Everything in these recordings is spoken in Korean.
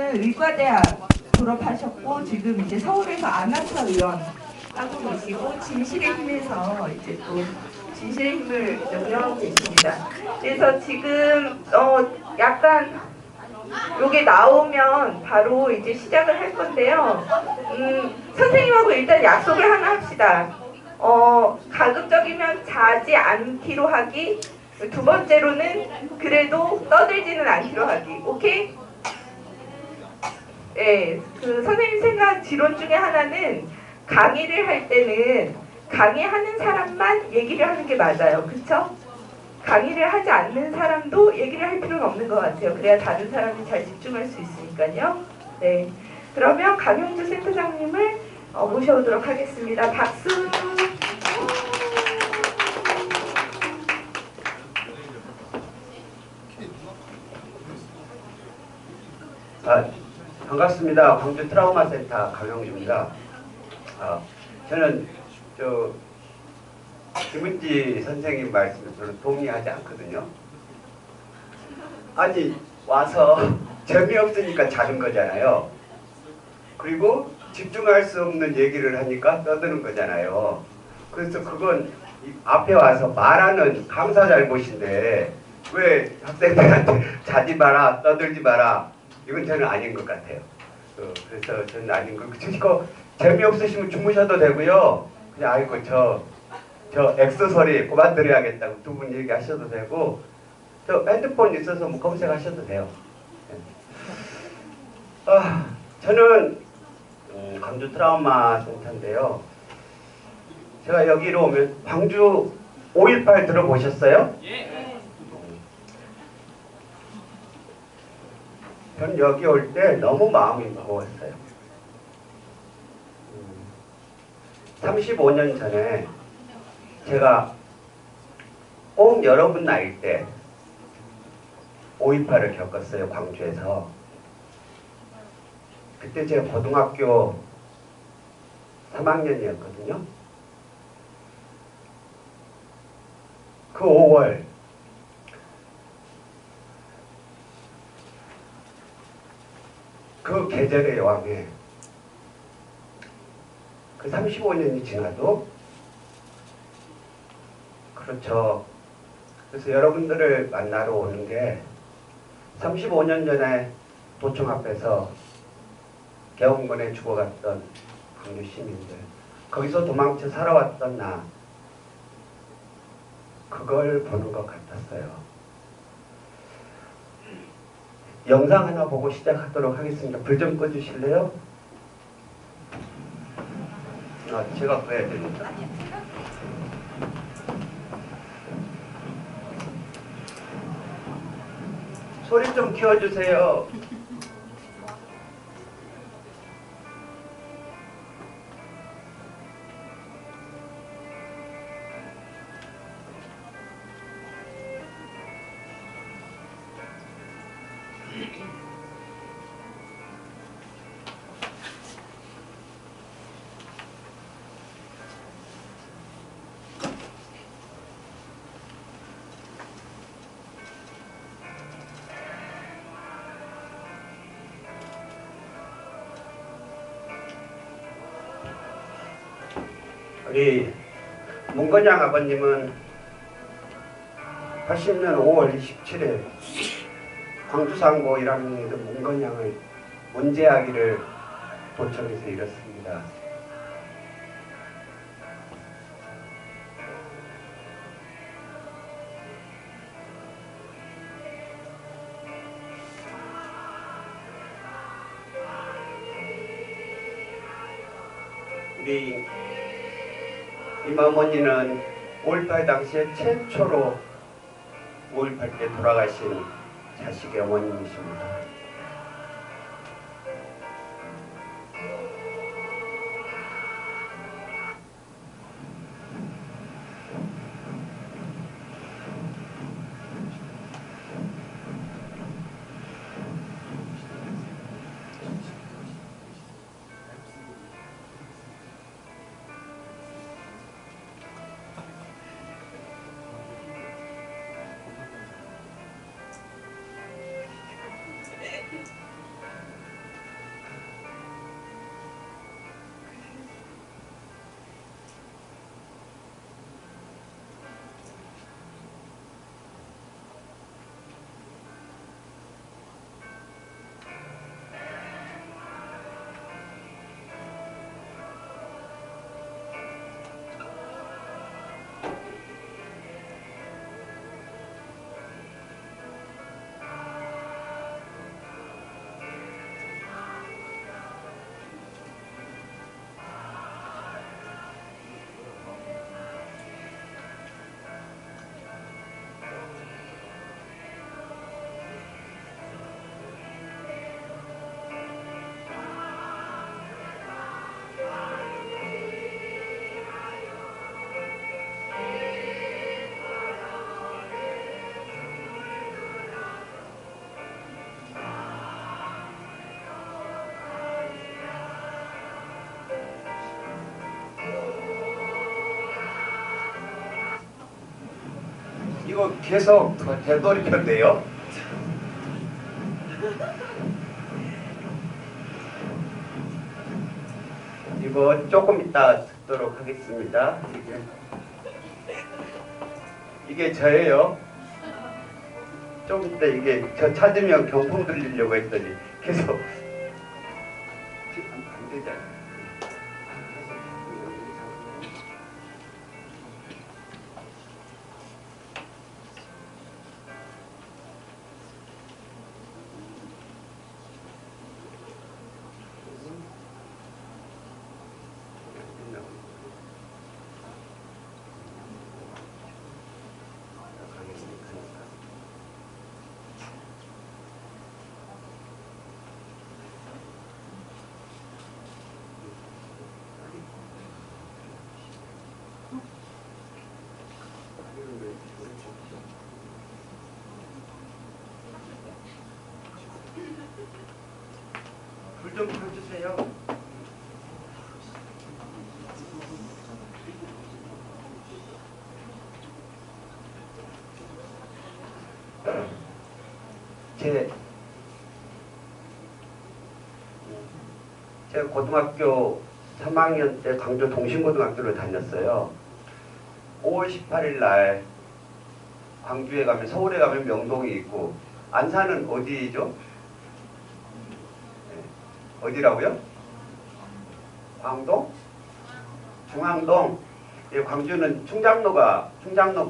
선생님은 의과대학 졸업하셨고 지금 이제 서울에서 아나타 의원 하고 계시고 진실의 힘에서 이제 또 진실의 힘을 운영하고 계십니다. 그래서 지금 약간 요게 나오면 바로 이제 시작을 할 건데요. 선생님하고 일단 약속을 하나 합시다. 가급적이면 자지 않기로 하기. 두 번째로는 그래도 떠들지는 않기로 하기. 오케이? 네, 그 선생님 생각 지론 중에 하나는 강의를 할 때는 강의하는 사람만 얘기를 하는 게 맞아요. 그쵸? 강의를 하지 않는 사람도 얘기를 할 필요는 없는 것 같아요. 그래야 다른 사람이 잘 집중할 수 있으니까요. 네, 그러면 강용주 센터장님을 모셔오도록 하겠습니다. 박수! 반갑습니다. 광주 트라우마 센터 강용주입니다. 저는 김은지 선생님 말씀에 저는 동의하지 않거든요. 아니 와서 재미없으니까 자는 거잖아요. 그리고 집중할 수 없는 얘기를 하니까 떠드는 거잖아요. 그래서 그건 앞에 와서 말하는 강사 잘못인데 왜 학생들한테 자지 마라, 떠들지 마라, 이건 저는 아닌 것 같아요. 그래서 저는 아닌 것 같아요. 재미없으시면 주무셔도 되고요. 그냥 아이고 저 엑소소리 그만 들어야겠다고 두 분 얘기하셔도 되고, 저 핸드폰 있어서 뭐 검색하셔도 돼요. 저는 광주 트라우마 센터인데요. 제가 여기로 오면 광주 5.18 들어보셨어요? 예. 전 여기 올 때 너무 마음이 무거웠어요. 35년 전에 제가 꼭 여러분 나이 때 5.18을 겪었어요. 광주에서. 그때 제가 고등학교 3학년이었거든요. 그 5월 그 계절의 여왕에 그 35년이 지나도 그렇죠. 그래서 여러분들을 만나러 오는 게 35년 전에 도청 앞에서 개헌군에 죽어갔던 광주 시민들, 거기서 도망쳐 살아왔던 나, 그걸 보는 것 같았어요. 영상 하나 보고 시작하도록 하겠습니다. 불 좀 꺼주실래요? 제가 꺼야 됩니다. 소리 좀 키워주세요. 우리 문건양 아버님은 80년 5월 27일 광주상고 1학년이던 문건양을 문제아기를 도청에서 잃었습니다. 우리 임어머니는 5.18 당시에 최초로 5.18 때 돌아가신 자식의 어머님이십니다. 계속 되돌이편데요. 이거 조금 이따 듣도록 하겠습니다. 이게 저예요. 좀 이따 이게 저 찾으면 경품 들리려고 했더니 계속 지금 안 되잖아요. 불 좀 켜주세요. 제가 고등학교 3학년 때 광주 동신고등학교를 다녔어요. 5월 18일 날 광주에 가면, 서울에 가면 명동이 있고, 안산은 어디죠? 어디라고요? 광동? 중앙동? 예, 광주는 충장로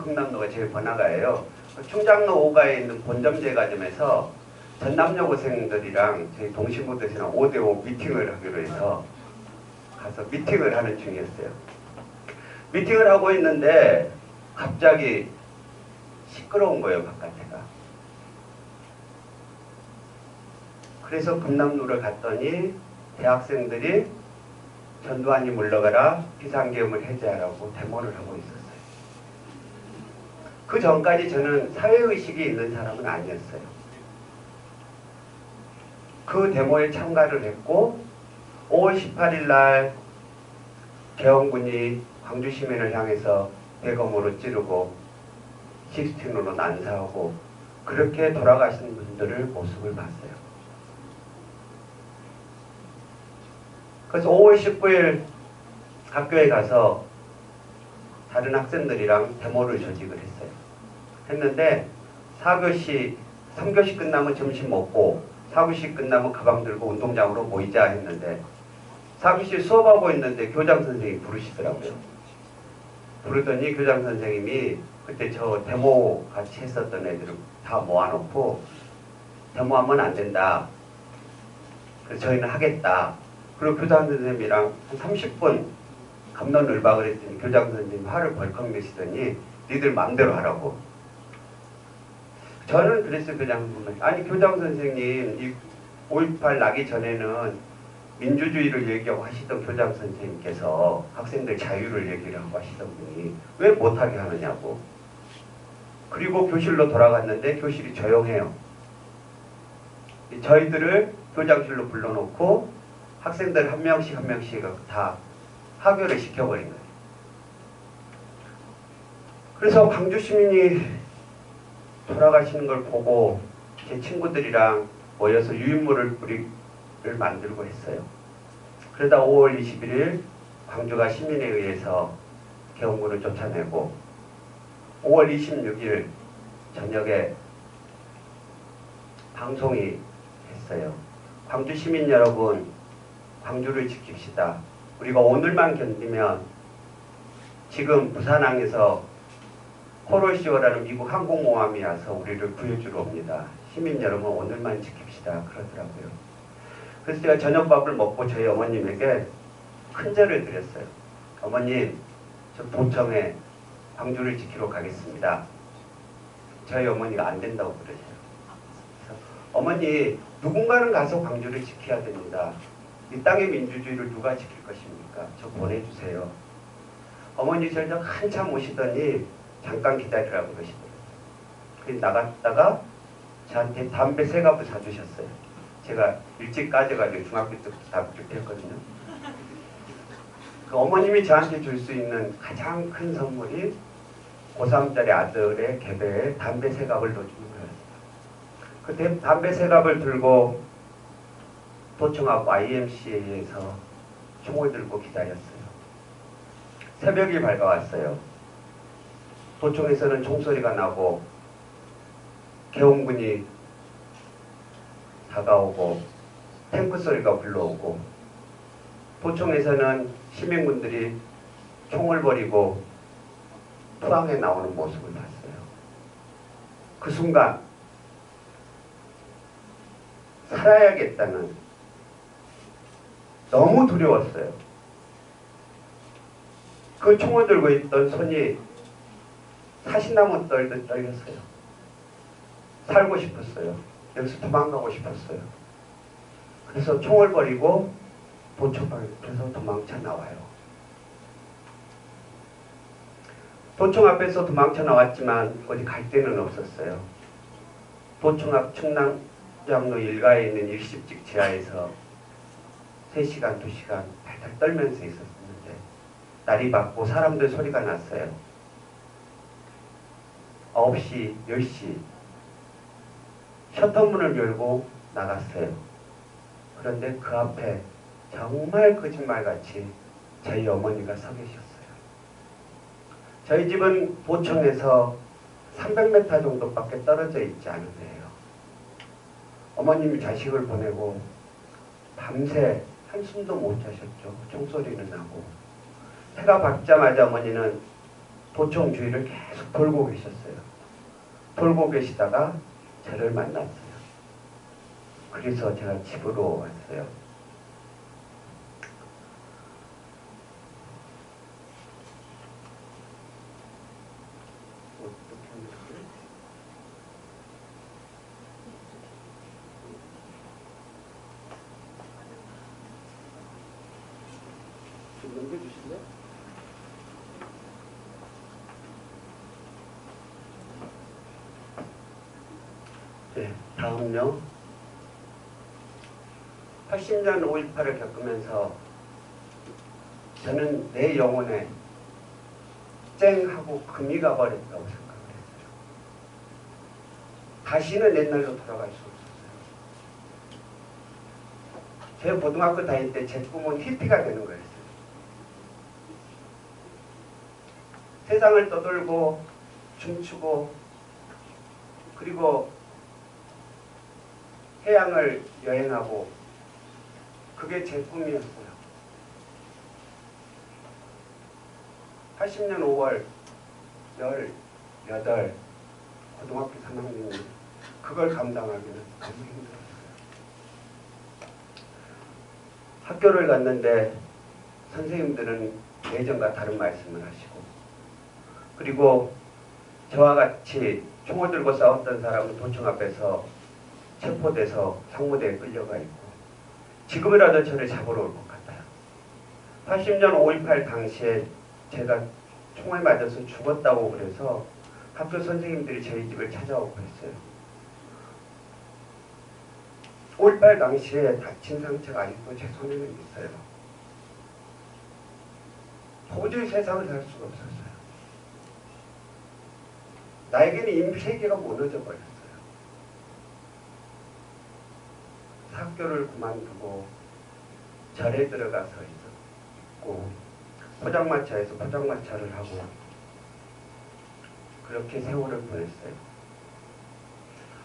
극남로가 제일 번화가예요. 충장로 5가에 있는 본점제과점에서 전남여고생들이랑 저희 동신고등학교랑 5대5 미팅을 하기로 해서 가서 미팅을 하는 중이었어요. 미팅을 하고 있는데 갑자기 시끄러운 거예요, 바깥에가. 그래서 금남로를 갔더니 대학생들이 전두환이 물러가라, 비상계엄을 해제하라고 데모를 하고 있었어요. 그 전까지 저는 사회의식이 있는 사람은 아니었어요. 그 데모에 참가를 했고 5월 18일 날 계엄군이 광주 시민을 향해서 대검으로 찌르고 식스틴으로 난사하고 그렇게 돌아가신 분들을 모습을 봤어요. 그래서 5월 19일 학교에 가서 다른 학생들이랑 데모를 조직을 했어요. 했는데 3교시 끝나면 점심 먹고 4교시 끝나면 가방 들고 운동장으로 모이자 했는데 4교시 수업하고 있는데 교장 선생님이 부르시더라고요. 부르더니 교장 선생님이 그때 저 데모 같이 했었던 애들을 다 모아놓고 데모하면 안 된다. 그래서 저희는 하겠다. 그리고 교장 선생님이랑 한 30분 갑론을박을 했더니 교장 선생님이 화를 벌컥 내시더니 니들 맘대로 하라고. 저는 그랬어요. 교장 선생님. 아니 교장 선생님 이 5.18 나기 전에는 민주주의를 얘기하고 하시던 교장 선생님께서 학생들 자유를 얘기를 하고 하시던 분이 왜 못하게 하느냐고. 그리고 교실로 돌아갔는데 교실이 조용해요. 저희들을 교장실로 불러놓고 학생들 한 명씩 다 하교를 시켜버린 거예요. 그래서 광주 시민이 돌아가시는 걸 보고 제 친구들이랑 모여서 유인물을 만들고 했어요. 그러다 5월 21일 광주가 시민에 의해서 계엄군을 쫓아내고 5월 26일 저녁에 방송이 했어요. 광주 시민 여러분, 광주를 지킵시다. 우리가 오늘만 견디면 지금 부산항에서 코롤시오라는 미국 항공모함이 와서 우리를 구해주러 옵니다. 시민 여러분 오늘만 지킵시다. 그러더라고요. 그래서 제가 저녁밥을 먹고 저희 어머님에게 큰절을 드렸어요. 어머님, 저 도청에 광주를 지키러 가겠습니다. 저희 어머니가 안 된다고 그러세요. 그래서 어머니, 누군가는 가서 광주를 지켜야 됩니다. 이 땅의 민주주의를 누가 지킬 것입니까? 저 보내주세요. 어머니 저녁 한참 오시더니 잠깐 기다리라고 그러시더라고요. 그래서 나갔다가 저한테 담배 3갑을 사주셨어요. 제가 일찍 까져가지고 중학교 때부터 다 그렇게 했거든요. 그 어머님이 저한테 줄 수 있는 가장 큰 선물이 고3짜리 아들의 개배에 담배 세 갑을 넣어주는 거였어요. 그 담배 세 갑을 들고 도청 앞 YMCA에서 총을 들고 기다렸어요. 새벽이 밝아왔어요. 도청에서는 총소리가 나고 개홍군이 다가오고 탱크 소리가 불러오고 도청에서는 시민군들이 총을 버리고 투항에 나오는 모습을 봤어요. 그 순간 살아야겠다는 너무 두려웠어요. 그 총을 들고 있던 손이 사시나무 떨듯 떨렸어요. 살고 싶었어요. 여기서 도망가고 싶었어요. 그래서 총을 버리고 도청에서 도망쳐 나와요. 도청 앞에서 도망쳐 나왔지만 어디 갈 데는 없었어요. 도청 앞 충남장로 일가에 있는 일식집 지하에서 3시간, 2시간 달달 떨면서 있었는데 날이 밝고 사람들 소리가 났어요. 9시, 10시 셔터문을 열고 나갔어요. 그런데 그 앞에 정말 거짓말같이 저희 어머니가 서 계셨어요. 저희 집은 도청에서 300m 정도밖에 떨어져 있지 않은 데예요. 어머님이 자식을 보내고 밤새 한숨도 못 자셨죠. 총소리는 나고. 해가 밝자마자 어머니는 도청 주위를 계속 돌고 계셨어요. 돌고 계시다가 저를 만났어요. 그래서 제가 집으로 왔어요. 좀 넘겨주실래요? 네, 다음요. 80년 5.18을 겪으면서 저는 내 영혼에 쨍하고 금이 가버렸다고 생각을 했어요. 다시는 옛날로 돌아갈 수 없었어요. 제 고등학교 다닐 때 제 꿈은 히피가 되는 거였어요. 세상을 떠돌고 춤추고 그리고 해양을 여행하고 그게 제 꿈이었어요. 80년 5월 18 고등학교 3학년이 그걸 감당하기는 너무 힘들었어요. 학교를 갔는데 선생님들은 예전과 다른 말씀을 하시고 그리고 저와 같이 총을 들고 싸웠던 사람은 도청 앞에서 체포돼서 상무대에 끌려가 있고 지금이라도 저를 잡으러 올 것 같아요. 80년 5.18 당시에 제가 총을 맞아서 죽었다고 그래서 학교 선생님들이 저희 집을 찾아오고 했어요. 5.18 당시에 다친 상처가 아직도 제 손에는 있어요. 도저히 세상을 살 수가 없었어요. 나에게는 임세계가 무너져 버렸어요. 학교를 그만두고 절에 들어가서 있고 포장마차에서 포장마차를 하고 그렇게 세월을 보냈어요.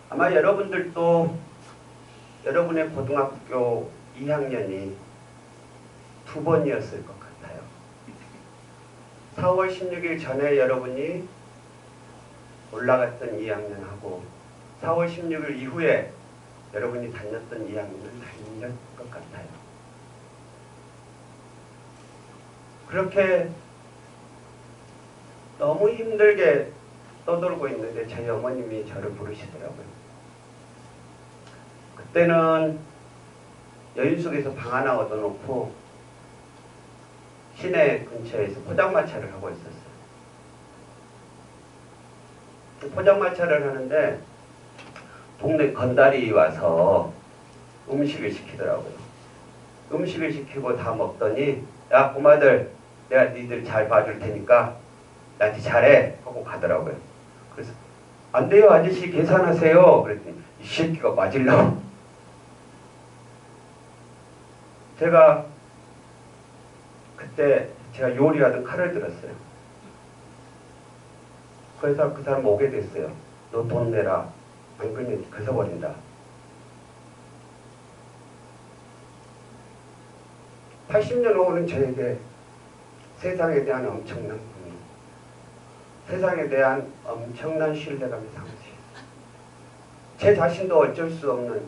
아마 여러분들도 여러분의 고등학교 2학년이 2번이었을 것 같아요. 4월 16일 전에 여러분이 올라갔던 2학년하고 4월 16일 이후에 여러분이 다녔던 2학년은 다른 것 같아요. 그렇게 너무 힘들게 떠돌고 있는데 저희 어머님이 저를 부르시더라고요. 그때는 여인숙에서 방 하나 얻어놓고 시내 근처에서 포장마차를 하고 있었어요. 포장마차를 하는데 동네 건달이 와서 음식을 시키더라고요. 음식을 시키고 다 먹더니 야 꼬마들 내가 니들 잘 봐줄 테니까 나한테 잘해 하고 가더라고요. 그래서 안 돼요 아저씨 계산하세요. 그랬더니 이 새끼가 맞으려고. 제가 그때 제가 요리하던 칼을 들었어요. 그래서 그 사람 오게 됐어요. 너 돈 내라. 안 그러면 걷어버린다. 80년 후는 저에게 세상에 대한 엄청난 분노, 세상에 대한 엄청난 신뢰감이 상실, 제 자신도 어쩔 수 없는.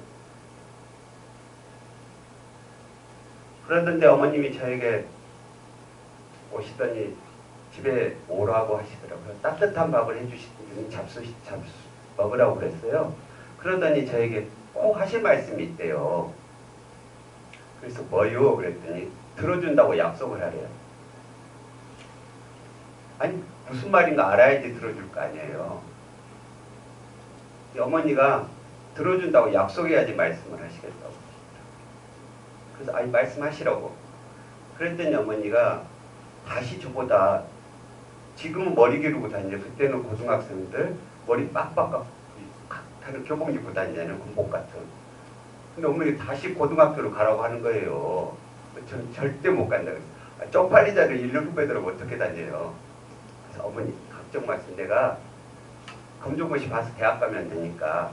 그러던데 어머님이 저에게 오시더니 집에 오라고 하시더라고요. 따뜻한 밥을 해주시더니 잡수 먹으라고 그랬어요. 그러더니 저에게 꼭 하실 말씀이 있대요. 그래서 뭐요? 그랬더니 들어준다고 약속을 하래요. 아니 무슨 말인가 알아야지 들어줄 거 아니에요. 어머니가 들어준다고 약속해야지 말씀을 하시겠다고. 그래서 아니 말씀하시라고. 그랬더니 어머니가 다시 저보다, 지금은 머리 기르고 다니죠. 그때는 고등학생들 머리 빡빡 하는 교복 입고 다니잖아요. 군복 같은. 근데 어머니 다시 고등학교로 가라고 하는 거예요. 저는 절대 못 간다 그랬어요. 쪽팔리자를 1년 후배들하고 어떻게 다녀요. 그래서 어머니 걱정 마세요. 내가 검정고시 봐서 대학 가면 안 되니까.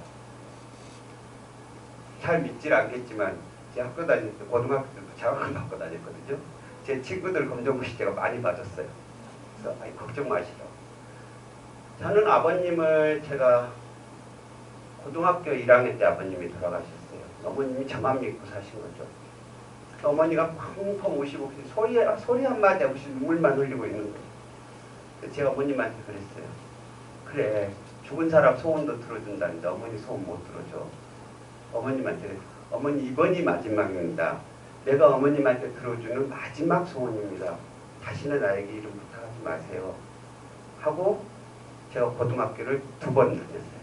잘 믿질 않겠지만 제 학교 다닐 때 고등학교 때도 장학금 받고 다녔거든요. 제 친구들 검정고시 제가 많이 받았어요. 그래서 아니 걱정 마시라고. 저는 아버님을 제가 고등학교 1학년 때 아버님이 돌아가셨어요. 어머님이 저만 믿고 사신 거죠. 어머니가 펑펑 우시고 소리 한마디 없이 눈물만 흘리고 있는 거예요. 제가 어머님한테 그랬어요. 그래 죽은 사람 소원도 들어준다는데 어머니 소원 못 들어줘. 어머님한테 어머니 이번이 마지막입니다. 내가 어머님한테 들어주는 마지막 소원입니다. 다시는 나에게 이름 부탁하지 마세요. 하고 제가 고등학교를 2번 다녔어요.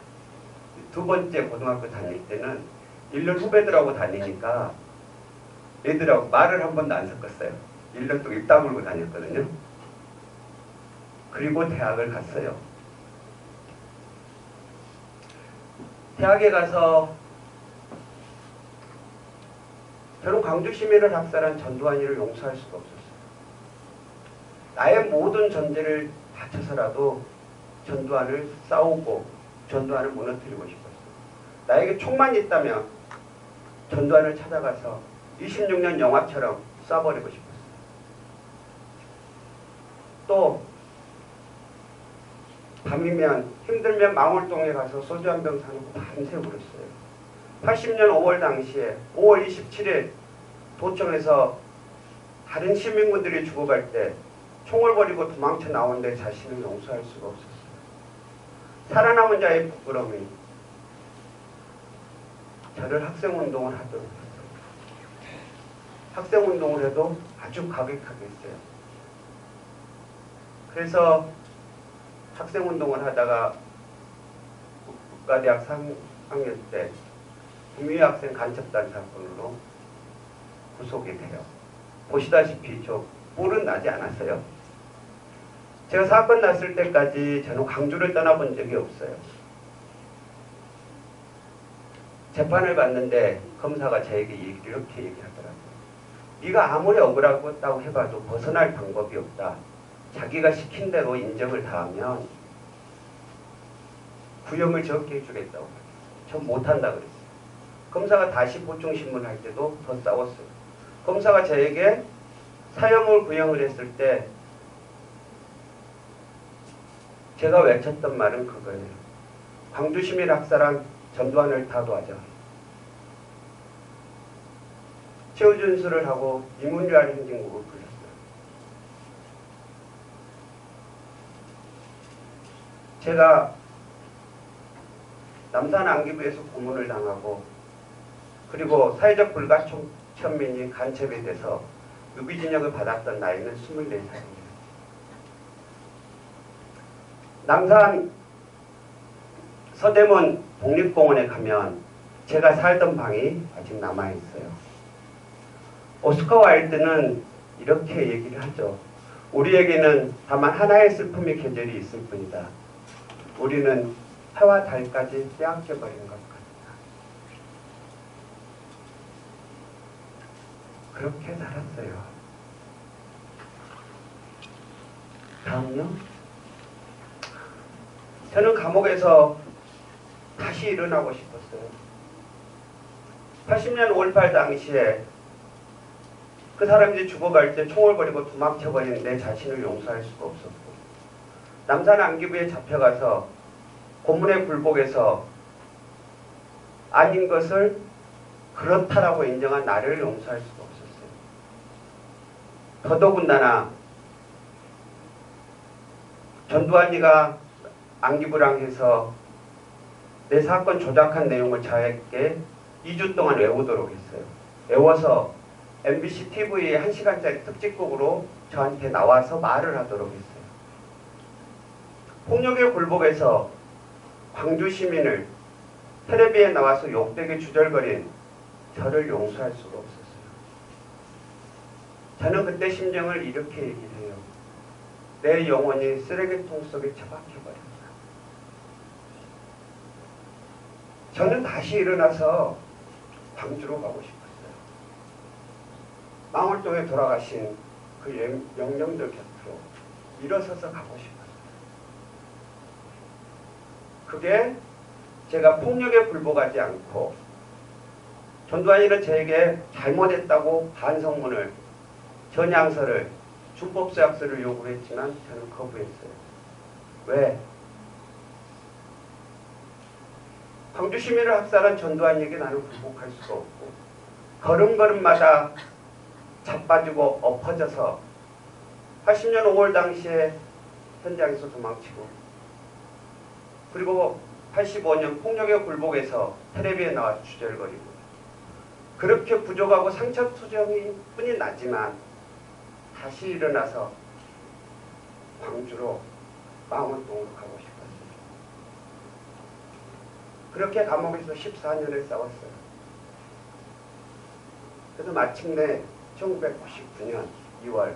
2번째 고등학교 다닐 때는 1년 후배들하고 다니니까 애들하고 말을 한 번도 안 섞었어요. 1년 동안 입 다물고 다녔거든요. 그리고 대학을 갔어요. 대학에 가서 저는 광주 시민을 학살한 전두환이를 용서할 수가 없었어요. 나의 모든 전제를 바쳐서라도 전두환을 싸우고 전두환을 무너뜨리고 싶었어요. 나에게 총만 있다면 전두환을 찾아가서 26년 영화처럼 쏴버리고 싶었어요. 또 밤이면 힘들면 망월동에 가서 소주 한 병 사놓고 밤새 울었어요. 80년 5월 당시에 5월 27일 도청에서 다른 시민분들이 죽어갈 때 총을 버리고 도망쳐 나온 내 자신을 용서할 수가 없었어요. 살아남은 자의 부끄러움이 저를 학생운동을 하도록 했어요. 학생운동을 해도 아주 가격하게 했어요. 그래서 학생운동을 하다가 국가대학 3학년 때 구미학생 간첩단 사건으로 구속이 돼요. 보시다시피 저 뿔은 나지 않았어요. 제가 사건 났을 때까지 저는 광주를 떠나본 적이 없어요. 재판을 받는데 검사가 저에게 이렇게 얘기하더라고요. 네가 아무리 억울하다고 해봐도 벗어날 방법이 없다. 자기가 시킨 대로 인정을 다하면 구형을 적게 해주겠다고. 전 못한다 그랬어요. 검사가 다시 보충신문 할 때도 더 싸웠어요. 검사가 저에게 사형을 구형을 했을 때 제가 외쳤던 말은 그거예요. 광주시민 학살한 전두환을 타도하자. 최우준수를 하고 이문열 행진곡을 불렀어요. 제가 남산 안기부에서 고문을 당하고 그리고 사회적 불가촉천민이 간첩이 돼서 유기징역을 받았던 나이는 24살입니다. 남산 서대문 독립공원에 가면 제가 살던 방이 아직 남아있어요. 오스카 와일드는 이렇게 얘기를 하죠. 우리에게는 다만 하나의 슬픔의 계절이 있을 뿐이다. 우리는 해와 달까지 빼앗겨버린 것 같다. 그렇게 살았어요. 다음요. 저는 감옥에서 다시 일어나고 싶었어요. 80년 5.18 당시에 그 사람들이 죽어갈 때 총을 버리고 도망쳐버린 내 자신을 용서할 수가 없었고, 남산 안기부에 잡혀가서 고문의 굴복에서 아닌 것을 그렇다라고 인정한 나를 용서할 수가 없었어요. 더더군다나 전두환이가 안기부랑 해서 내 사건 조작한 내용을 저에게 2주 동안 외우도록 했어요. 외워서 MBC TV의 1시간짜리 특집곡으로 저한테 나와서 말을 하도록 했어요. 폭력의 굴복에서 광주 시민을 텔레비에 나와서 욕되게 주절거린 저를 용서할 수가 없었어요. 저는 그때 심정을 이렇게 얘기를 해요. 내 영혼이 쓰레기통 속에 처박혀버렸다. 저는 다시 일어나서 광주로 가고 싶었어요. 망월동에 돌아가신 그 영령들 곁으로 일어서서 가고 싶었어요. 그게 제가 폭력에 굴복하지 않고, 전두환이는 저에게 잘못했다고 반성문을, 전향서를, 준법서약서를 요구했지만 저는 거부했어요. 왜? 광주 시민을 학살한 전두환에게 나는 굴복할 수가 없고, 걸음걸음마다 자빠지고 엎어져서 80년 5월 당시에 현장에서 도망치고, 그리고 85년 폭력의 굴복에서 텔레비에 나와 주절거리고, 그렇게 부족하고 상처투정이 뿐이 나지만 다시 일어나서 광주로 망원동으로 가고 싶었어요. 그렇게 감옥에서 14년을 싸웠어요. 그래서 마침내 1999년 2월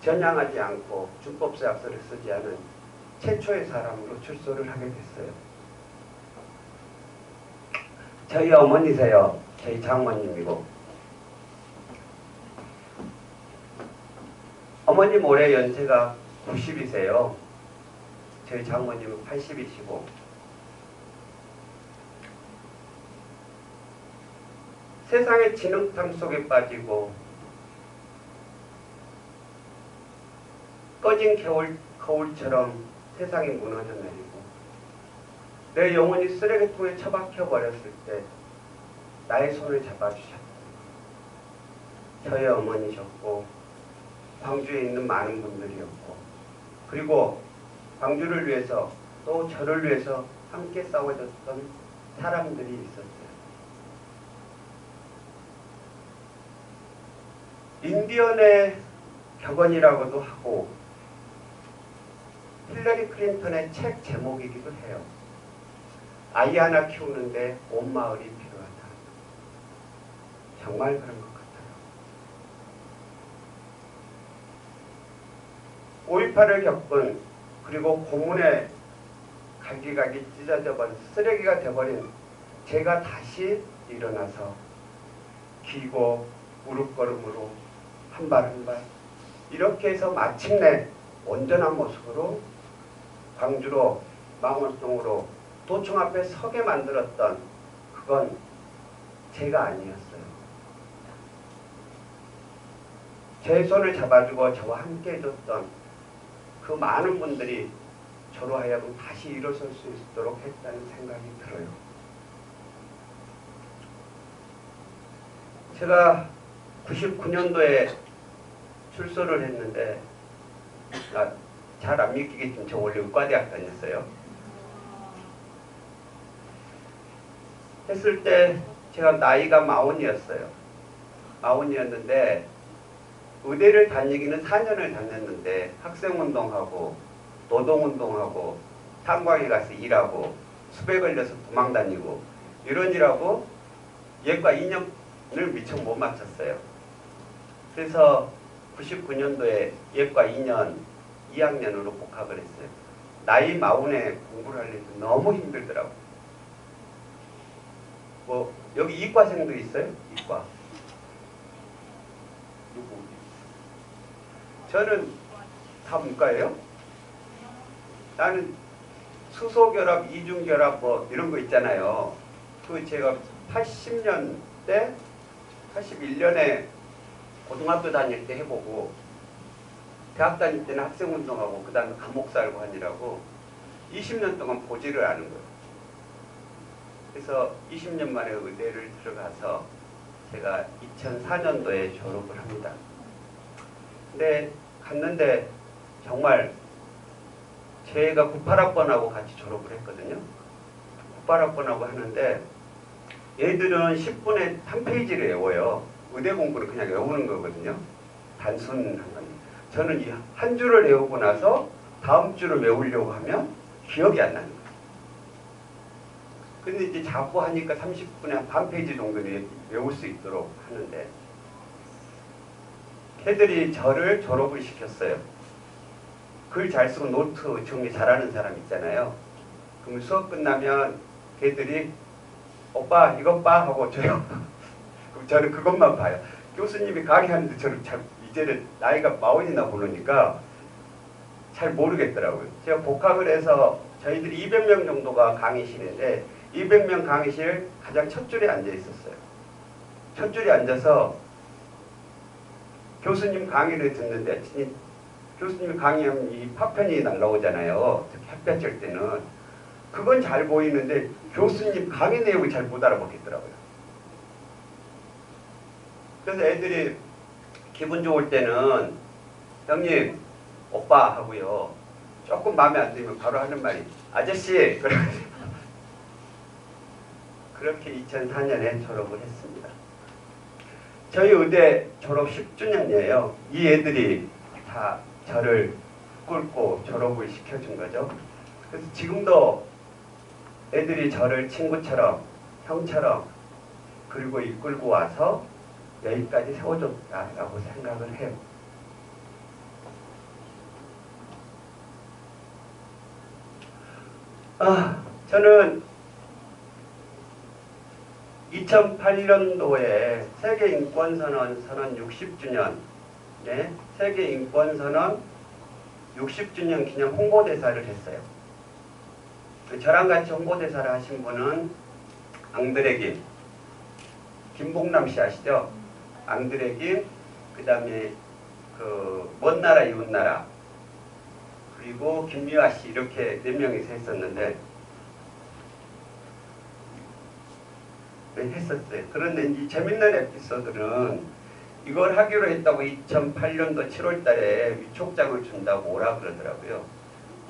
전향하지 않고 준법서약서를 쓰지 않은 최초의 사람으로 출소를 하게 됐어요. 저희 어머니세요. 저희 장모님이고, 어머님 올해 연세가 90이세요. 저희 장모님은 80이시고, 세상의 진흙탕 속에 빠지고 꺼진 거울처럼 세상이 무너져 내리고 내 영혼이 쓰레기통에 처박혀 버렸을 때 나의 손을 잡아주셨고, 저희 어머니셨고, 광주에 있는 많은 분들이었고, 그리고 광주를 위해서 또 저를 위해서 함께 싸워줬던 사람들이 있었어요. 인디언의 격언이라고도 하고 힐러리 클린턴의 책 제목이기도 해요. 아이 하나 키우는데 온 마을이 필요하다. 정말 그런 것 같아요. 5.18을 겪은, 그리고 고문에 갈기갈기 찢어져버린, 쓰레기가 돼버린 제가 다시 일어나서 기고 무릎걸음으로 한 발 한 발 이렇게 해서 마침내 온전한 모습으로 광주로, 망원동으로 도청 앞에 서게 만들었던, 그건 제가 아니었어요. 제 손을 잡아주고 저와 함께 해줬던 그 많은 분들이 저로 하여금 다시 일어설 수 있도록 했다는 생각이 들어요. 제가 99년도에 출소를 했는데, 잘 안 믿기겠지만 저 원래 의과대학 다녔어요. 했을 때 제가 나이가 40이었어요. 40이었는데 의대를 다니기는 4년을 다녔는데 학생운동하고 노동운동하고 탄광에 가서 일하고 수배 걸려서 도망다니고 이런 일하고 예과 2년을 미처 못 마쳤어요. 그래서 99년도에 예과 2년 2학년으로 복학을 했어요. 나이 마흔에 공부를 하려니 너무 힘들더라고요. 뭐 여기 이과생도 있어요? 이과. 누구? 저는 다 문과예요. 나는 수소결합, 이중결합 뭐 이런 거 있잖아요. 그 제가 80년대, 81년에 고등학교 다닐 때 해보고 대학 다닐 때는 학생운동하고 그 다음에 감옥 살고 하느라고 20년 동안 보지를 않은 거예요. 그래서 20년 만에 의대를 들어가서 제가 2004년도에 졸업을 합니다. 근데 갔는데 정말 제가 98학번하고 같이 졸업을 했거든요. 98학번하고 하는데 얘들은 10분에 한 페이지를 외워요. 의대 공부는 그냥 외우는 거거든요. 단순한 건. 저는 이 한 줄을 외우고 나서 다음 줄을 외우려고 하면 기억이 안 나는 거예요. 근데 이제 자꾸 하니까 30분에 반 페이지 정도는 외울 수 있도록 하는데 걔들이 저를 졸업을 시켰어요. 글 잘 쓰고 노트 정리 잘하는 사람 있잖아요. 그럼 수업 끝나면 걔들이 오빠 이것 봐 하고 줘요. 그럼 저는 그것만 봐요. 교수님이 강의하는데 저는 잘 이제는 나이가 마흔이나 보르니까 잘 모르겠더라고요. 제가 복학을 해서 저희들이 200명 정도가 강의실인데 200명 강의실 가장 첫 줄에 앉아 있었어요. 첫 줄에 앉아서 교수님 강의를 듣는데 교수님 강의하면 이 파편이 날라오잖아요. 특히 햇볕 쬐 때는. 그건 잘 보이는데 교수님 강의 내용을 잘 못 알아보겠더라고요. 그래서 애들이 기분 좋을 때는 형님, 오빠 하고요. 조금 마음에 안 들면 바로 하는 말이 아저씨! 그렇게 2004년에 졸업을 했습니다. 저희 의대 졸업 10주년이에요. 이 애들이 다 저를 끌고 졸업을 시켜준 거죠. 그래서 지금도 애들이 저를 친구처럼, 형처럼 그리고 이끌고 와서 여기까지 세워줬다라고 생각을 해요. 저는 2008년도에 세계인권선언 60주년, 네, 세계인권선언 60주년 기념 홍보대사를 했어요. 저랑 같이 홍보대사를 하신 분은 앙드레 김, 김봉남 씨 아시죠? 앙드레 김, 그 다음에 먼 나라 이웃 나라, 그리고 김미화 씨 이렇게 4명이서 했었는데 했었어요. 그런데 이 재밌는 에피소드는 이걸 하기로 했다고 2008년도 7월 달에 위촉장을 준다고 오라 그러더라고요.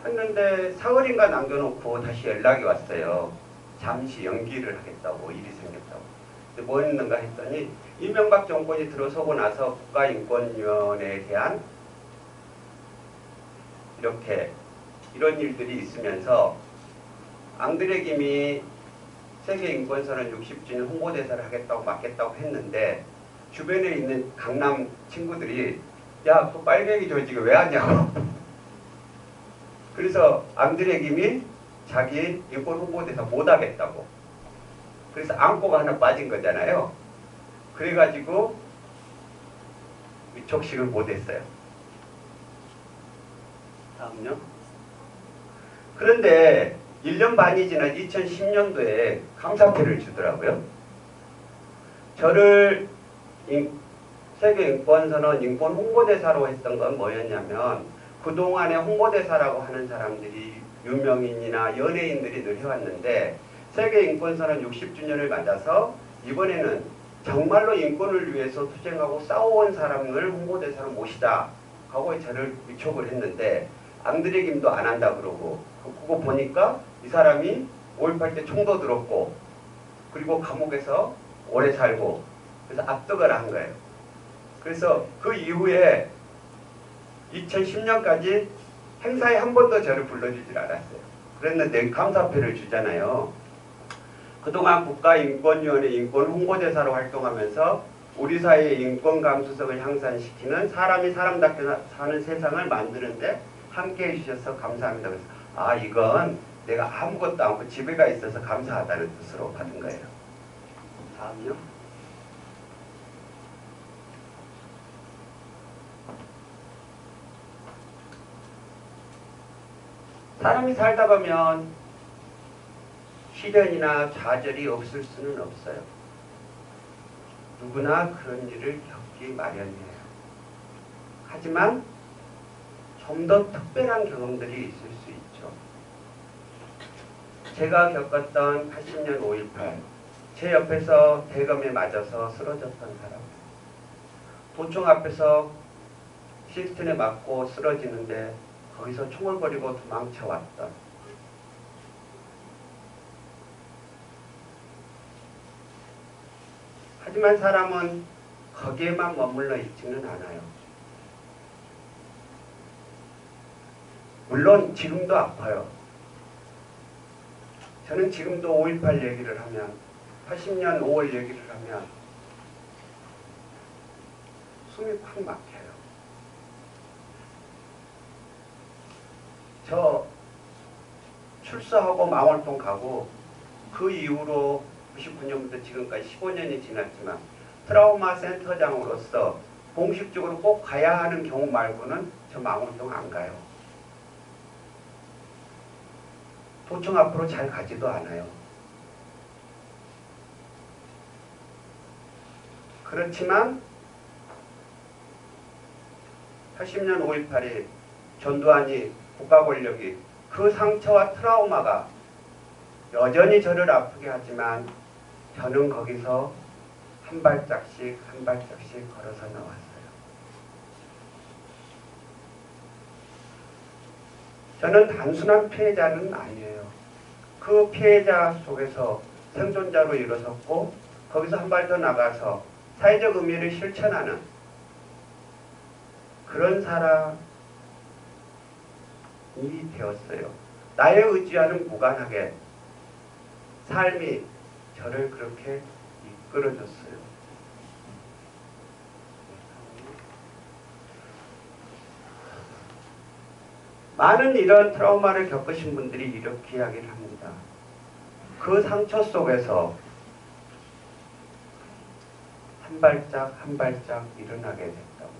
했는데 사흘인가 남겨놓고 다시 연락이 왔어요. 잠시 연기를 하겠다고, 일이 생겼다고. 근데 뭐 했는가 했더니 이명박 정권이 들어서고 나서 국가인권위원회에 대한 이런 일들이 있으면서 앙드레 김이 세계인권선언 60주년 홍보대사를 하겠다고 맡겠다고 했는데 주변에 있는 강남 친구들이 야, 그 빨갱이 조직을 왜 하냐고. 그래서 앙드레 김이 자기 인권 홍보대사 못 하겠다고. 그래서 안고가 하나 빠진 거잖아요. 그래가지고 위촉식을 못 했어요. 다음요. 그런데 1년 반이 지난 2010년도에 감사패를 주더라고요. 저를 세계인권선언 인권 홍보대사로 했던 건 뭐였냐면 그동안에 홍보대사라고 하는 사람들이 유명인이나 연예인들이 늘 해왔는데 세계인권선언 60주년을 맞아서 이번에는 정말로 인권을 위해서 투쟁하고 싸워온 사람을 홍보대사로 모시다 하고 저를 위촉을 했는데 앙드레 김도 안 한다 그러고 그거 보니까 이 사람이 5.18 때 총도 들었고 그리고 감옥에서 오래 살고 그래서 압득을 한 거예요. 그래서 그 이후에 2010년까지 행사에 한 번도 저를 불러주질 않았어요. 그랬는데 감사패를 주잖아요. 그동안 국가인권위원회 인권 홍보대사로 활동하면서 우리 사회의 인권 감수성을 향상시키는 사람이 사람답게 사는 세상을 만드는데 함께 해주셔서 감사합니다. 그래서 이건 내가 아무것도 않고 집에가 있어서 감사하다는 뜻으로 받은 거예요. 다음요. 사람이 살다 보면 시련이나 좌절이 없을 수는 없어요. 누구나 그런 일을 겪기 마련이에요. 하지만 좀 더 특별한 경험들이 있을 수 있죠. 제가 겪었던 80년 5.18, 제 옆에서 대검에 맞아서 쓰러졌던 사람, 도청 앞에서 시스템에 맞고 쓰러지는데 거기서 총을 버리고 도망쳐왔던, 하지만 사람은 거기에만 머물러 있지는 않아요. 물론 지금도 아파요. 저는 지금도 5.18 얘기를 하면, 80년 5월 얘기를 하면 숨이 팍 막혀요. 저 출소하고 망월동 가고 그 이후로 99년부터 지금까지 15년이 지났지만 트라우마 센터장으로서 공식적으로 꼭 가야 하는 경우 말고는 저 망월동 안 가요. 도청 앞으로 잘 가지도 않아요. 그렇지만 80년 5.18이 전두환이 국가 권력이 그 상처와 트라우마가 여전히 저를 아프게 하지만 저는 거기서 한 발짝씩 한 발짝씩 걸어서 나왔어요. 저는 단순한 피해자는 아니에요. 그 피해자 속에서 생존자로 일어섰고 거기서 한 발 더 나가서 사회적 의미를 실천하는 그런 사람이 되었어요. 나의 의지와는 무관하게 삶이 저를 그렇게 이끌어줬어요. 많은 이런 트라우마를 겪으신 분들이 이렇게 이야기를 합니다. 그 상처 속에서 한 발짝 한 발짝 일어나게 됐다고.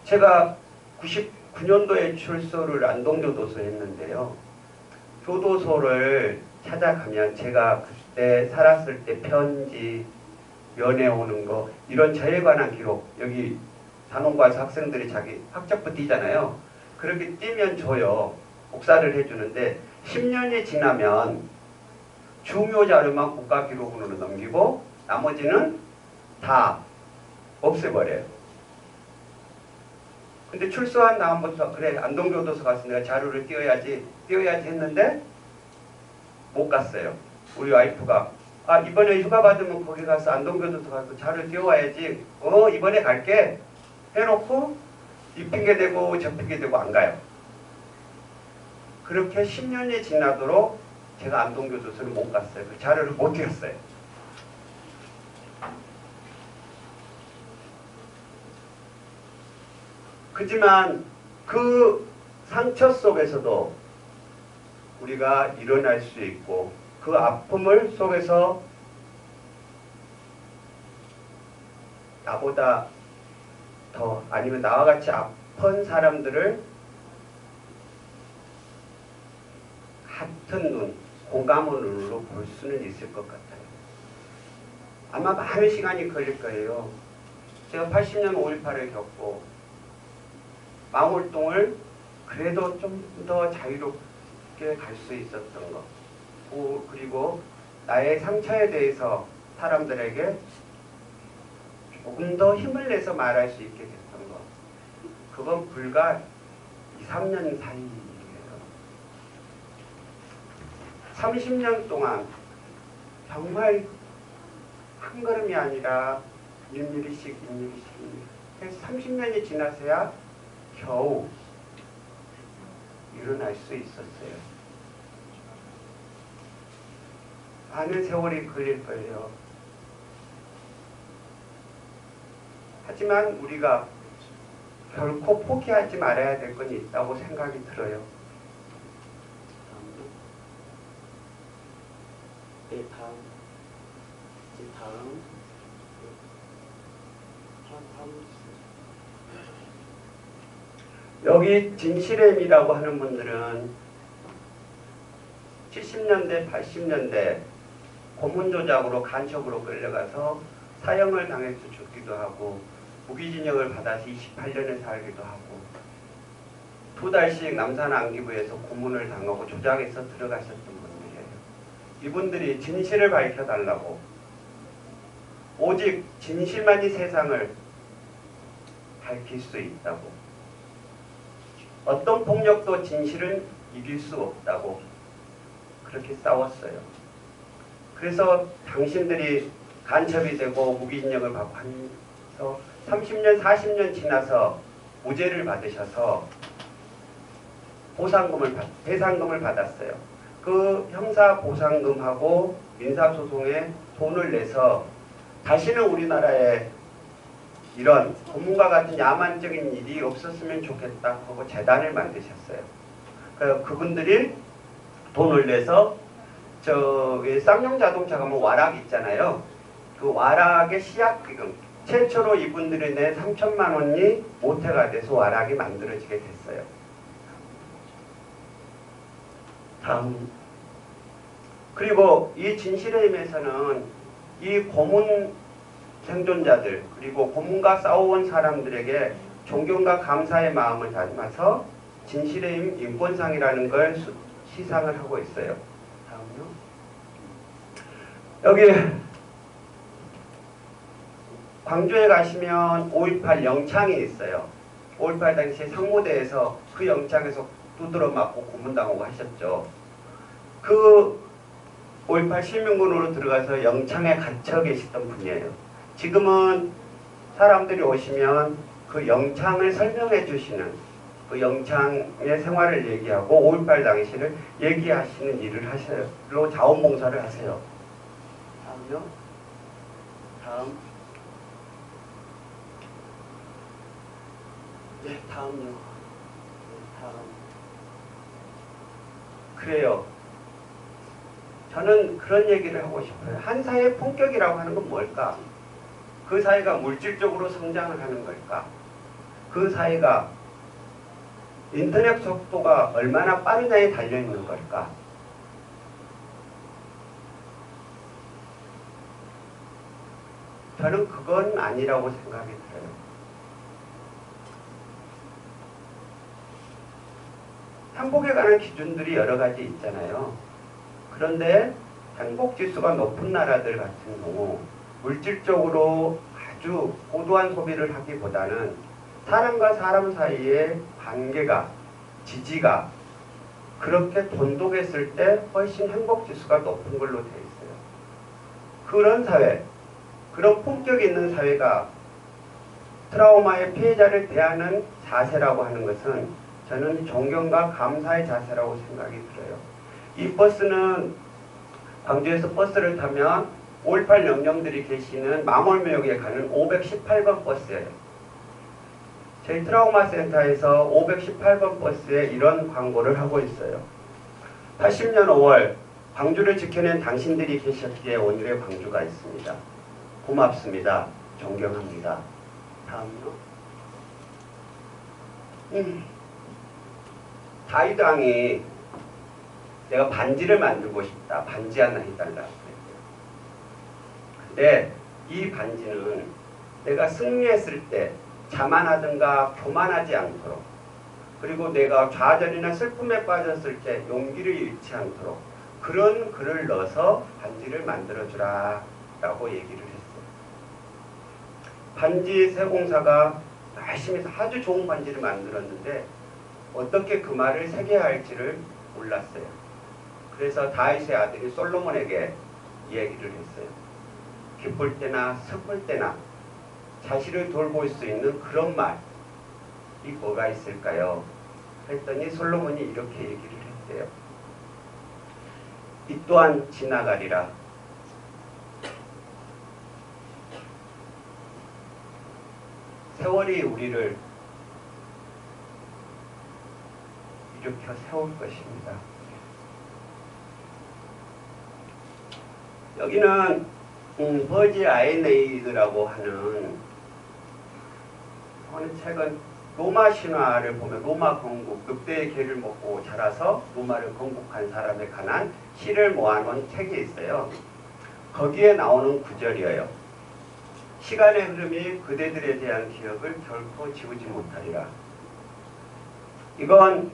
제가 99년도에 출소를 안동교도소에 했는데요. 교도소를 찾아가면 제가 그때 살았을 때 편지, 면회 오는 거 이런 저에 관한 기록, 여기 단원과에서 학생들이 자기 학적부 띄잖아요. 그렇게 띄면 줘요. 복사를 해주는데 10년이 지나면 중요 자료만 국가기록으로 넘기고 나머지는 다 없애버려요. 근데 출소한 다음부터 그래 안동교도소 가서 내가 자료를 띄워야지 했는데 못 갔어요. 우리 와이프가 이번에 휴가 받으면 거기 가서 안동교도소 가서 자료 띄워야지. 이번에 갈게 해놓고 이 핑계 대고 저 핑계 대고 안 가요. 그렇게 10년이 지나도록 제가 안동교도소를 못 갔어요. 그 자료를 못 띄웠어요. 그지만 그 상처 속에서도 우리가 일어날 수 있고 그 아픔을 속에서 나보다 더 아니면 나와 같이 아픈 사람들을 같은 눈, 공감의 눈으로 볼 수는 있을 것 같아요. 아마 많은 시간이 걸릴 거예요. 제가 80년 5.18을 겪고 망월동을 그래도 좀 더 자유롭게 갈 수 있었던 것, 그리고 나의 상처에 대해서 사람들에게 조금 더 힘을 내서 말할 수 있게 됐던 것, 그건 불과 2, 3년 사이예요. 30년 동안 정말 한 걸음이 아니라 1mm씩 그래서 30년이 지나서야 겨우 일어날 수 있었어요. 많은 세월이 걸릴걸요. 하지만 우리가 결코 포기하지 말아야 될 건 있다고 생각이 들어요. 네, 다음. 여기 진실엠이라고 하는 분들은 70년대, 80년대 고문 조작으로 간첩으로 끌려가서 사형을 당해서 죽기도 하고 무기징역을 받아서 28년을 살기도 하고 2달씩 남산 안기부에서 고문을 당하고 조작해서 들어가셨던 분들이에요. 이분들이 진실을 밝혀달라고 오직 진실만이 세상을 밝힐 수 있다고 어떤 폭력도 진실은 이길 수 없다고 그렇게 싸웠어요. 그래서 당신들이 간첩이 되고 무기징역을 받고 하면서 30년, 40년 지나서 무죄를 받으셔서 배상금을 받았어요. 그 형사 보상금하고 민사소송에 돈을 내서 다시는 우리나라에 이런 고문과 같은 야만적인 일이 없었으면 좋겠다 하고 재단을 만드셨어요. 그분들이 돈을 내서 쌍용 자동차 가면 와락 있잖아요. 그 와락의 시약기금 최초로 이분들이 낸 3천만 원이 모태가 돼서 와락이 만들어지게 됐어요. 다음. 그리고 이 진실의 힘에서는 이 고문 생존자들 그리고 고문과 싸워온 사람들에게 존경과 감사의 마음을 담아서 진실의 힘 인권상이라는 걸 시상을 하고 있어요. 다음요. 여기 광주에 가시면 5.18 영창이 있어요. 5.18 당시에 상무대에서 그 영창에서 두드러 맞고 고문당하고 하셨죠. 그 5.18 실명군으로 들어가서 영창에 갇혀 계시던 분이에요. 지금은 사람들이 오시면 그 영창을 설명해 주시는 그 영창의 생활을 얘기하고 5.18 당시를 얘기하시는 일을 하셔요. 그리고 자원봉사를 하세요. 다음요. 다음. 네, 다음요. 네, 다음. 그래요. 저는 그런 얘기를 하고 싶어요. 한 사회의 품격이라고 하는 건 뭘까? 그 사회가 물질적으로 성장을 하는 걸까? 그 사회가 인터넷 속도가 얼마나 빠르냐에 달려있는 걸까? 저는 그건 아니라고 생각이 들어요. 행복에 관한 기준들이 여러 가지 있잖아요. 그런데 행복지수가 높은 나라들 같은 경우 물질적으로 아주 고도한 소비를 하기보다는 사람과 사람 사이의 관계가, 지지가 그렇게 돈독했을 때 훨씬 행복지수가 높은 걸로 되어 있어요. 그런 사회, 그런 품격 있는 사회가 트라우마의 피해자를 대하는 자세라고 하는 것은 저는 존경과 감사의 자세라고 생각이 들어요. 이 버스는 광주에서 버스를 타면 5.18 영령들이 계시는 망월묘역에 가는 518번 버스예요. 저희 트라우마 센터에서 518번 버스에 이런 광고를 하고 있어요. 80년 5월 광주를 지켜낸 당신들이 계셨기에 오늘의 광주가 있습니다. 고맙습니다. 존경합니다. 다음요. 다윗 왕이 내가 반지를 만들고 싶다. 반지 하나 해달라고 했어요. 근데 이 반지는 내가 승리했을 때 자만하든가 교만하지 않도록, 그리고 내가 좌절이나 슬픔에 빠졌을 때 용기를 잃지 않도록 그런 글을 넣어서 반지를 만들어주라 라고 얘기를 했어요. 반지 세공사가 열심히 해서 아주 좋은 반지를 만들었는데 어떻게 그 말을 새겨야 할지를 몰랐어요. 그래서 다윗의 아들이 솔로몬에게 얘기를 했어요. 기쁠 때나 슬플 때나 자신을 돌볼 수 있는 그런 말이 뭐가 있을까요? 했더니 솔로몬이 이렇게 얘기를 했대요. 이 또한 지나가리라. 세월이 우리를 일으켜 세울 것입니다. 여기는 버지 아에네이드라고 하는 어느 책은 로마 신화를 보면 로마 건국, 늑대의 개를 먹고 자라서 로마를 건국한 사람에 관한 시를 모아놓은 책이 있어요. 거기에 나오는 구절이에요. 시간의 흐름이 그대들에 대한 기억을 결코 지우지 못하리라. 이건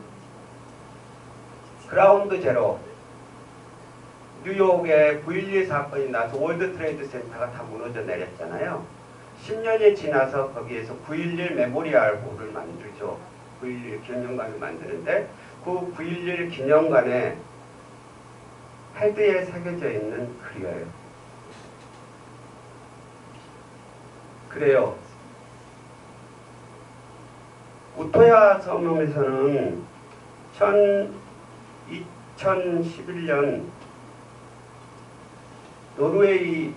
그라운드 제로, 뉴욕에 9.11 사건이 나서 월드 트레이드 센터가 다 무너져 내렸잖아요. 10년이 지나서 거기에서 9.11 메모리얼 홀을 만들죠. 9.11 기념관을 만드는데 그 9.11 기념관에 헤드에 새겨져 있는 글이에요. 그래요. 우토야 섬에서는 2011년 노르웨이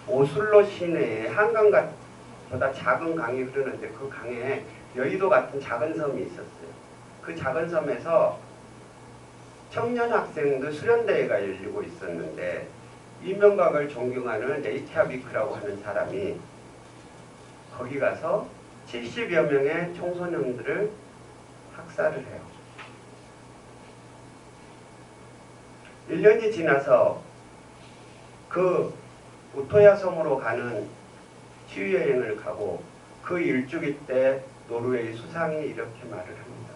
오슬로 시내에 한강보다 작은 강이 흐르는데 그 강에 여의도 같은 작은 섬이 있었어요. 그 작은 섬에서 청년 학생들 수련대회가 열리고 있었는데 이명박을 존경하는 레이캬비크라고 하는 사람이 거기 가서 70여 명의 청소년들을 학살을 해요. 1년이 지나서 그 우토야 섬으로 가는 시위여행을 가고 그 일주기 때 노르웨이 수상이 이렇게 말을 합니다.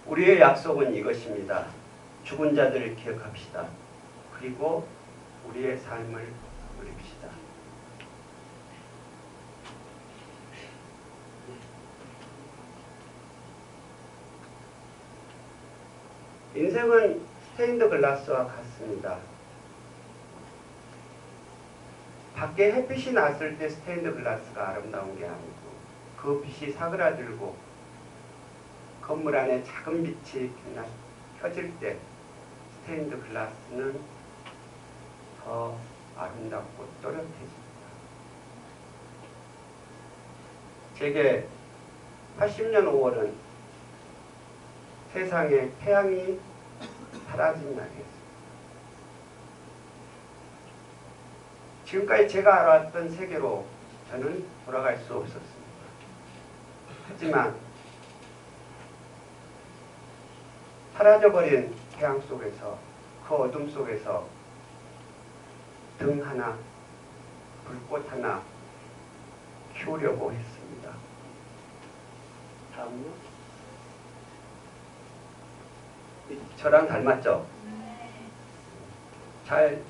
우리의 약속은 이것입니다. 죽은 자들을 기억합시다. 그리고 우리의 삶을 누립시다. 인생은 스테인드 글라스와 같습니다. 밖에 햇빛이 났을 때 스테인드 글라스가 아름다운 게 아니고 그 빛이 사그라들고 건물 안에 작은 빛이 켜질 때 스테인드 글라스는 더 아름답고 또렷해집니다. 제게 80년 5월은 세상에 태양이 사라진 날이었습니다. 지금까지 제가 알아왔던 세계로 저는 돌아갈 수 없었습니다. 하지만 사라져버린 태양 속에서 그 어둠 속에서 등 하나, 불꽃 하나 키우려고 했습니다. 다음요. 저랑 닮았죠? 잘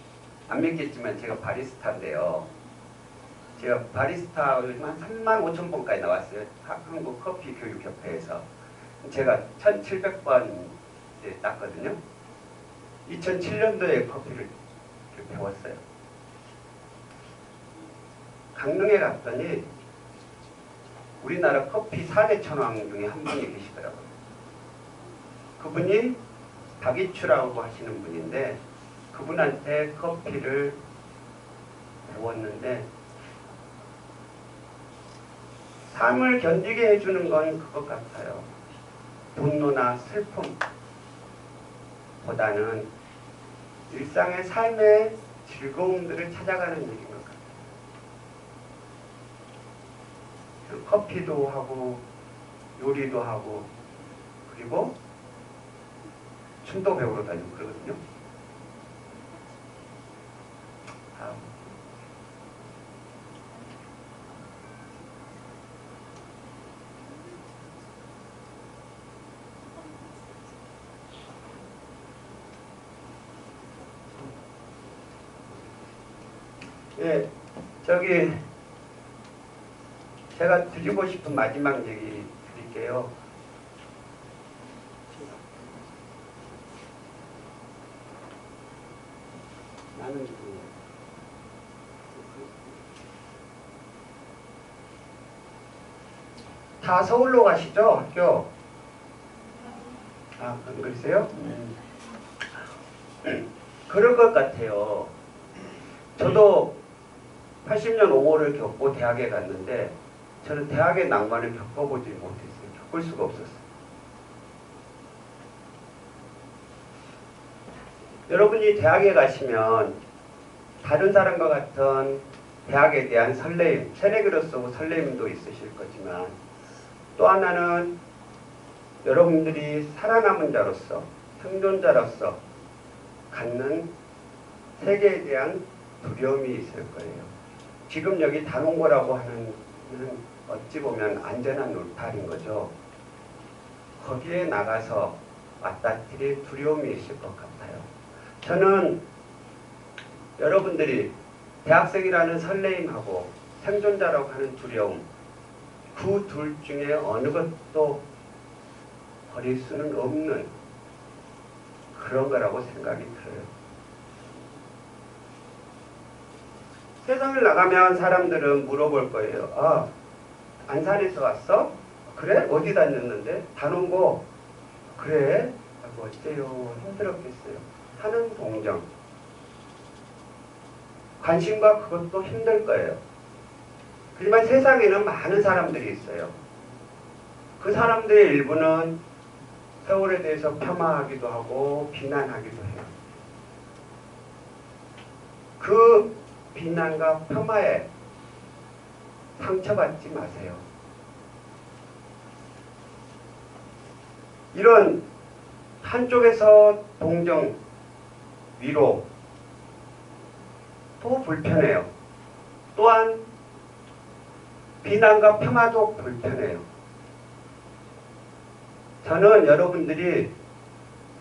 안 믿겠지만 제가 바리스타인데요. 제가 바리스타를 한 35,000번까지 나왔어요. 한국 커피 교육협회에서. 제가 1700번 땄거든요. 2007년도에 커피를 배웠어요. 강릉에 갔더니 우리나라 커피 4대 천왕 중에 한 분이 계시더라고요. 그분이 박이추라고 하시는 분인데 그분한테 커피를 배웠는데 삶을 견디게 해주는 건 그것 같아요. 분노나 슬픔보다는 일상의 삶의 즐거움들을 찾아가는 일인 것 같아요. 커피도 하고 요리도 하고 그리고 춤도 배우러 다니고 그러거든요. 다음. 예, 저기 제가 드리고 싶은 마지막 얘기 드릴게요. 나는 다 서울로 가시죠? 학교? 아, 그러세요? 그럴 것 같아요. 저도 80년 5월을 겪고 대학에 갔는데 저는 대학의 낭만을 겪어보지 못했어요. 겪을 수가 없었어요. 여러분이 대학에 가시면 다른 사람과 같은 대학에 대한 설레임, 새내기로서 설레임도 있으실 거지만 또 하나는 여러분들이 살아남은 자로서, 생존자로서 갖는 세계에 대한 두려움이 있을 거예요. 지금 여기 단원고라고 하는 어찌 보면 안전한 울타리인 거죠. 거기에 나가서 맞닥뜨릴 두려움이 있을 것 같아요. 저는 여러분들이 대학생이라는 설레임하고 생존자라고 하는 두려움, 그 둘 중에 어느 것도 버릴 수는 없는 그런 거라고 생각이 들어요. 세상을 나가면 사람들은 물어볼 거예요. 아, 안산에서 왔어? 그래? 어디 다녔는데? 단원고? 그래? 하고 어째요? 힘들었겠어요. 하는 동정. 관심과 그것도 힘들 거예요. 하지만 세상에는 많은 사람들이 있어요. 그 사람들의 일부는 세월에 대해서 폄하하기도 하고 비난하기도 해요. 그 비난과 폄하에 상처받지 마세요. 이런 한쪽에서 동정, 위로, 또 불편해요. 또한 비난과 폄하도 불편해요. 저는 여러분들이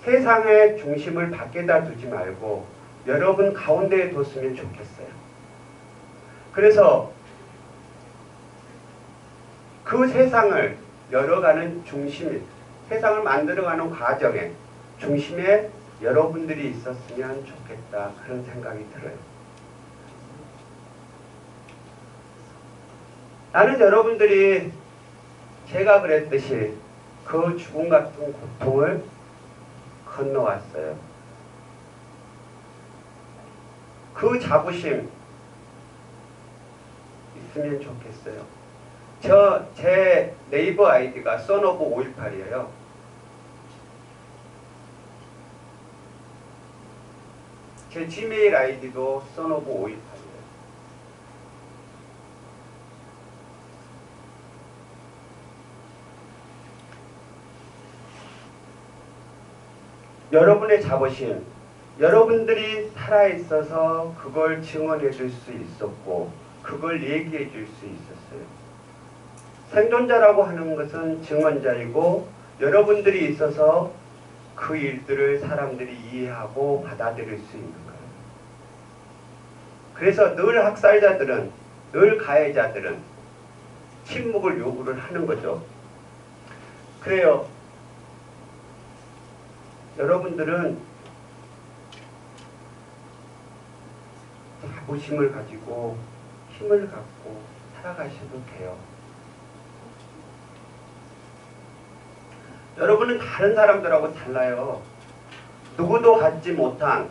세상의 중심을 밖에다 두지 말고 여러분 가운데에 뒀으면 좋겠어요. 그래서 그 세상을 열어가는 중심, 세상을 만들어가는 과정에 중심에 여러분들이 있었으면 좋겠다, 그런 생각이 들어요. 나는 여러분들이 제가 그랬듯이 그 죽음 같은 고통을 건너왔어요. 그 자부심 있으면 좋겠어요. 제 네이버 아이디가 써노브 518이에요. 제 지메일 아이디도 써노브 518이에요. 여러분의 자부심, 여러분들이 살아있어서 그걸 증언해 줄 수 있었고 그걸 얘기해 줄 수 있었어요. 생존자라고 하는 것은 증언자이고 여러분들이 있어서 그 일들을 사람들이 이해하고 받아들일 수 있는 거예요. 그래서 늘 학살자들은, 늘 가해자들은 침묵을 요구를 하는 거죠. 그래요. 여러분들은 자부심을 가지고 힘을 갖고 살아가셔도 돼요. 여러분은 다른 사람들하고 달라요. 누구도 갖지 못한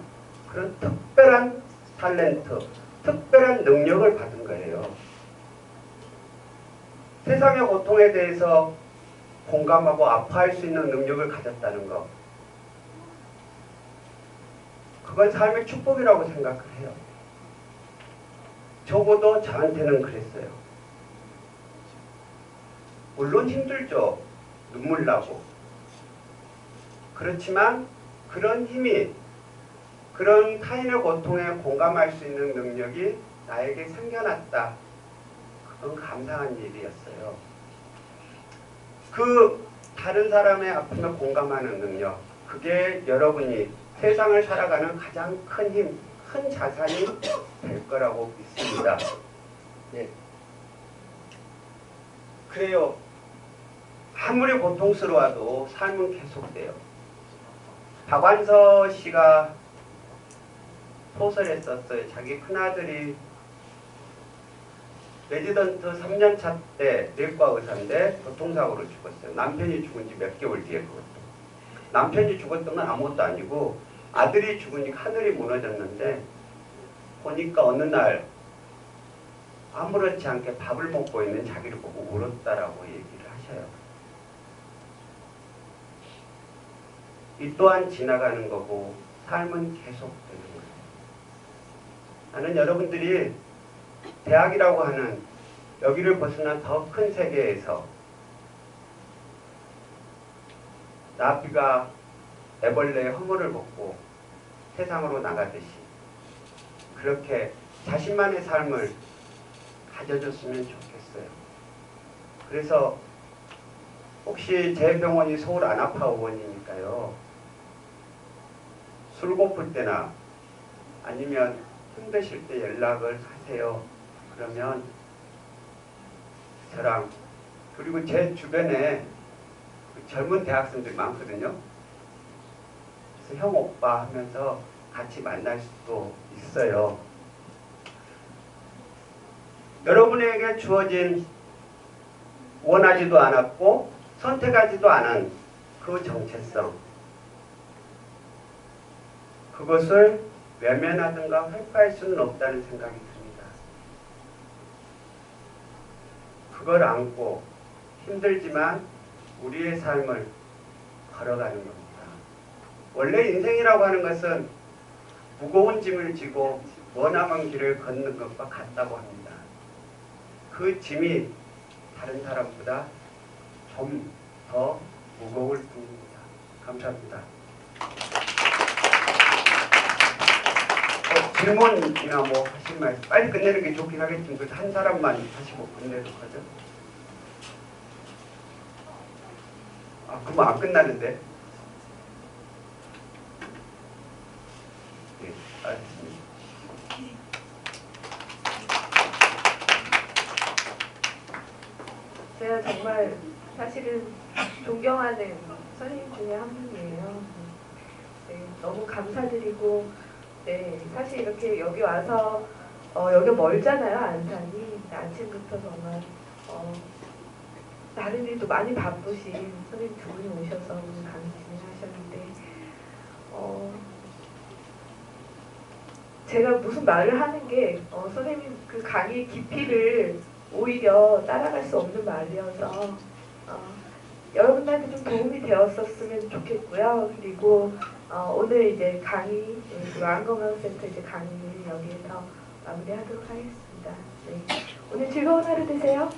그런 특별한 탤런트, 특별한 능력을 받은 거예요. 세상의 고통에 대해서 공감하고 아파할 수 있는 능력을 가졌다는 것. 그건 삶의 축복이라고 생각을 해요. 적어도 저한테는 그랬어요. 물론 힘들죠. 눈물 나고. 그렇지만 그런 힘이, 그런 타인의 고통에 공감할 수 있는 능력이 나에게 생겨났다. 그건 감사한 일이었어요. 그 다른 사람의 아픔에 공감하는 능력, 그게 여러분이 세상을 살아가는 가장 큰 힘, 큰 자산이 될 거라고 믿습니다. 네. 그래요. 아무리 고통스러워도 삶은 계속돼요. 박완서 씨가 소설에 썼어요. 자기 큰아들이 레지던트 3년차 때 내과 의사인데 교통사고로 죽었어요. 남편이 죽은 지 몇 개월 뒤에 그것도. 남편이 죽었던 건 아무것도 아니고 아들이 죽으니까 하늘이 무너졌는데 보니까 어느 날 아무렇지 않게 밥을 먹고 있는 자기를 보고 울었다라고 얘기를 하셔요. 이 또한 지나가는 거고 삶은 계속되는 거예요. 나는 여러분들이 대학이라고 하는 여기를 벗어난 더 큰 세계에서 나비가 애벌레의 허물을 벗고 세상으로 나가듯이 그렇게 자신만의 삶을 가져줬으면 좋겠어요. 그래서 혹시 제 병원이 서울 안아파의원이니까요. 술 고플 때나 아니면 힘드실 때 연락을 하세요. 그러면 저랑 그리고 제 주변에 젊은 대학생들이 많거든요. 그래서 형 오빠 하면서 같이 만날 수도 있어요. 여러분에게 주어진 원하지도 않았고 선택하지도 않은 그 정체성, 그것을 외면하든가 회피할 수는 없다는 생각이 듭니다. 그걸 안고 힘들지만 우리의 삶을 걸어가는 겁니다. 원래 인생이라고 하는 것은 무거운 짐을 지고 머나먼 길을 걷는 것과 같다고 합니다. 그 짐이 다른 사람보다 좀 더 무거울 뿐입니다. 감사합니다. 질문이나 뭐 하신 말 빨리 끝내는 게 좋긴 하겠지만 그래도 한 사람만 하시고 끝내도록 하죠. 아, 그럼 안 끝나는데. 네, 알겠습니다. 제가 정말 사실은 존경하는 선생님 중에 한 분이에요. 네, 너무 감사드리고, 네, 사실 이렇게 여기 와서 여기 멀잖아요, 안산이. 아침부터 정말 다른 일도 많이 바쁘신 선생님 두 분이 오셔서 오늘 강의 진행하셨는데 제가 무슨 말을 하는 게 선생님 그 강의 깊이를 오히려 따라갈 수 없는 말이어서 여러분들한테 좀 도움이 되었었으면 좋겠고요. 그리고 오늘 이제 강의, 안건강센터 이제 강의를 여기에서 마무리하도록 하겠습니다. 네. 오늘 즐거운 하루 되세요.